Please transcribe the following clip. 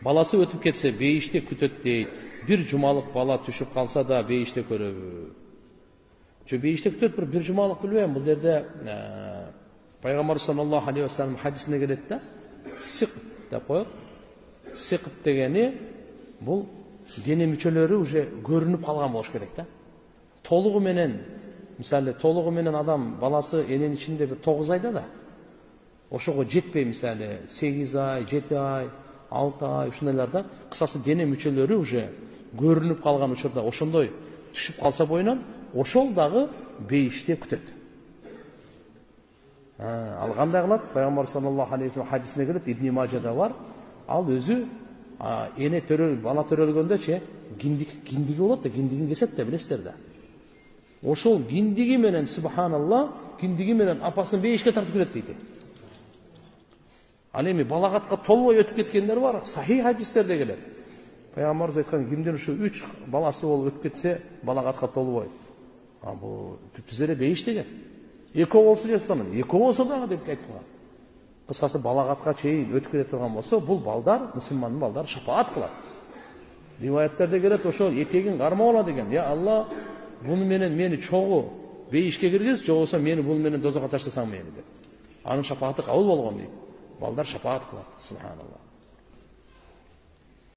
баласы өтіп кетсе бейіште күтөт дейт. Bir жумалык бала түшүп калса да бейіште көрөбү. Чө бейіште күтөт bir жумалык билбейм. Бул жерде Пайгамбар саллаллаху алейхи ва саллям хадисине келет да. Сиқ деп коет. Сиқ дегени бул дене мүчөлөрү уже көрүнүп калган болуш керек да. Толугу менен, мисалы толугу менен адам баласы эненин ичинде bir 9 айда да. Ошого жетпей, мисалы 8 ай, 7 ай, 6 ай, ушундайларда кысасы дене мүчөлөрү уже көрүнүп калган учурда ошондой түшүп калса боюнан, ошол дагы бейиште күтөт. Ал кандай кылат? Пайгамбар саллаллаху алейхи ва саллям хадисине келет, Ибн Мажада бар. Ал өзү эне төрөл, бала төрөлгөндө киндиги болот да, киндигин кесет да, билесиздер да. Ошол киндиги менен, субханалла, киндиги менен апасын бейишке тартып кирет дейт. Ал эми балагатка толбой өтүп кеткендер бар, сахих хадистерде келет. Пайгамбарыбыз айткан, кимдин ушу 3 баласы болуп өтүп кетсе, балагатка толбой. Бул түптүзере бейиш деген. Экөө болсо жетсамын, экөө болсо дагы деп айткан. Кысасы балагатка чейин өтүп кете турган болсо, бул балдар, мусулмандын балдары шафаат кылат. Риваяттерде келет, ошол этегин кармап алат деген. Я Алла, буну менен мени чогуу бейишке киргиз, же болбосо мени бул менен дозокко таштасаң мени деп. Анын шафааты кабыл болгон дейт. Балдар шафаат кылат. Субханалла.